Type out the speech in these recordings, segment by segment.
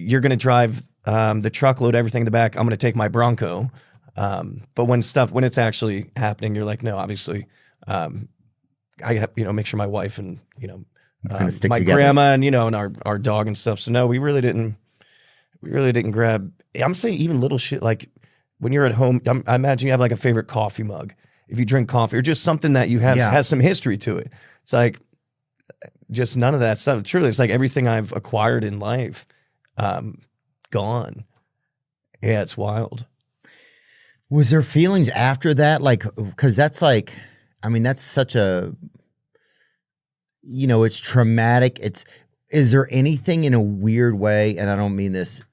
you're going to drive the truckload, everything in the back. I'm going to take my Bronco. But when it's actually happening, you're like, no, obviously, I have, make sure my wife and, my together. grandma and, and our dog and stuff. So no, we really didn't grab, I'm saying even little shit, like when you're at home, I imagine you have like a favorite coffee mug. If you drink coffee or just something that you have has some history to it. It's like, just none of that stuff. Truly, it's like everything I've acquired in life, gone. Yeah, it's wild. Was there feelings after that? Like, because that's like, that's such a, it's traumatic. Is there anything in a weird way, and I don't mean this,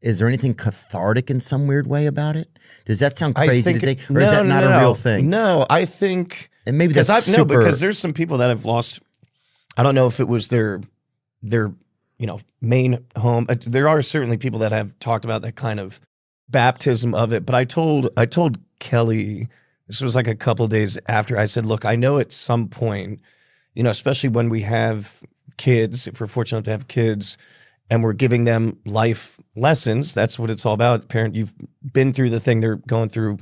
is there anything cathartic in some weird way about it? Does that sound crazy to think? Or is that not a real thing? No, I think. And maybe that's super. No, because there's some people that have lost, I don't know if it was their main home. There are certainly people that have talked about that kind of baptism of it. But I told Kelly, this was like a couple days after, I said, look, I know at some point, especially when we have kids, if we're fortunate to have kids, and we're giving them life lessons, that's what it's all about. Parent, you've been through the thing they're going through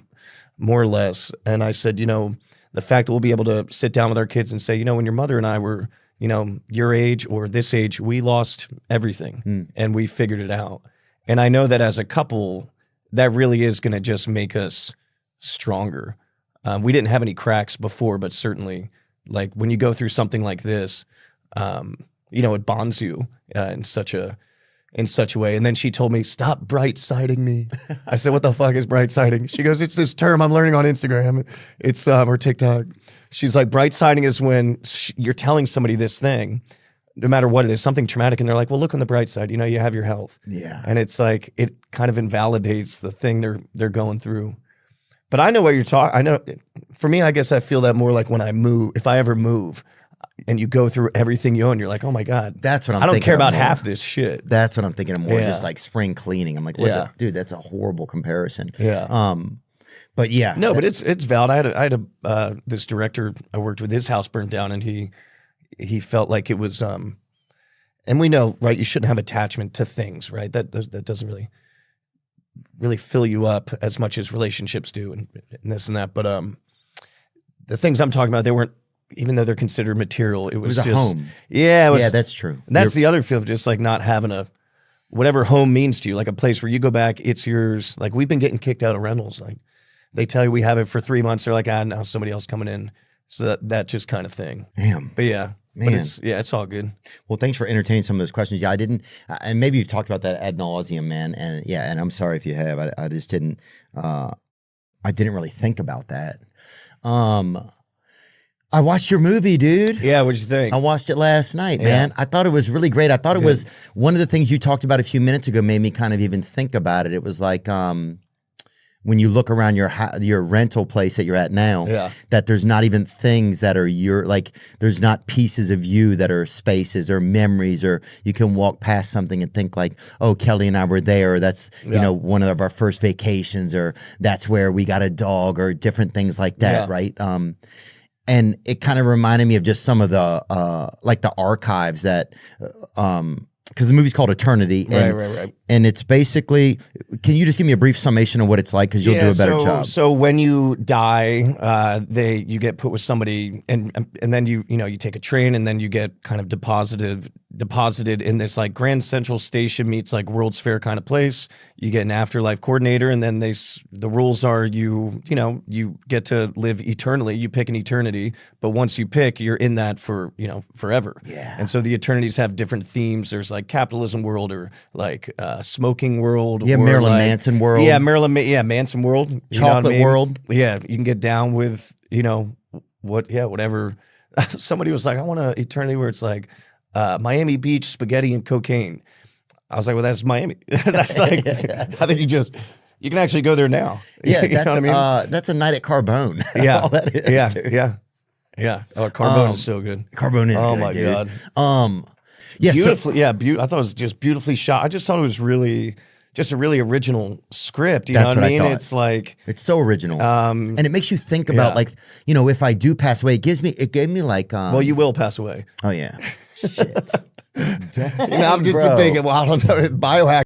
more or less. And I said, the fact that we'll be able to sit down with our kids and say, when your mother and I were, your age or this age, we lost everything and we figured it out. And I know that as a couple, that really is going to just make us stronger. We didn't have any cracks before, but certainly like when you go through something like this, it bonds you in such a way. And then she told me, stop bright siding me. I said, what the fuck is bright siding? She goes, it's this term I'm learning on Instagram. It's or TikTok. She's like, bright siding is when you're telling somebody this thing, no matter what it is, something traumatic, and they're like, well, look on the bright side. You have your health. Yeah. And it's like, it kind of invalidates the thing they're going through. But I know what you're talking. I know, for me, I guess I feel that more like when I move, if I ever move, and you go through everything you own, you're like, oh my God. That's what I don't care about half this shit. That's what I'm thinking of more, just like spring cleaning. I'm like, what dude, that's a horrible comparison. Yeah. But yeah. No, but it's valid. I had this director I worked with, his house burnt down, and he felt like it was, and we know, right, you shouldn't have attachment to things, right? That doesn't really fill you up as much as relationships do and this and that. But the things I'm talking about, they weren't, even though they're considered material, it was just a home. Yeah, yeah, that's true. And that's the other feel of just like not having whatever home means to you, like a place where you go back, it's yours. Like we've been getting kicked out of rentals. Like they tell you we have it for 3 months. They're like, now somebody else coming in. So that just kind of thing. Damn. But yeah. Man. But it's all good. Well, thanks for entertaining some of those questions. Yeah, I didn't, and maybe you've talked about that ad nauseum, man. And yeah, and I'm sorry if you have. I just didn't. I didn't really think about that. I watched your movie, dude. Yeah, what'd you think? I watched it last night, man. I thought it was really great. I thought it was one of the things you talked about a few minutes ago made me kind of even think about it. It was like when you look around your rental place that you're at now, that there's not even things that are there's not pieces of you that are spaces or memories, or you can walk past something and think like, oh, Kelly and I were there. Or that's one of our first vacations, or that's where we got a dog, or different things like that, right? And it kind of reminded me of just some of the like the archives that because the movie's called Eternity. And, right. And it's basically, can you just give me a brief summation of what it's like? Because you'll do a better job. So when you die, you get put with somebody, and then you take a train, and then you get kind of deposited in this like Grand Central Station meets like World's Fair kind of place. You get an afterlife coordinator, and then the rules are you get to live eternally. You pick an eternity, but once you pick, you're in that for forever. Yeah. And so the eternities have different themes. There's like capitalism world, or like smoking world. Yeah, Marilyn Manson world. Yeah, Manson world. Chocolate world. Yeah, you can get down with whatever. Somebody was like, I want an eternity where it's like Miami Beach, spaghetti, and cocaine. I was like, well, that's Miami. That's like, I think you can actually go there now. Yeah, that's a night at Carbone. Yeah, all that is. Yeah. Oh, Carbone is so good. Carbone is good. Oh my God. Yeah, beautifully. I thought it was just beautifully shot. I just thought it was really just a really original script. You know what I mean? It's like it's so original, and it makes you think about like if I do pass away, it gave me like well, you will pass away. Oh yeah, shit. I'm just thinking. Well, I don't know. Biohack.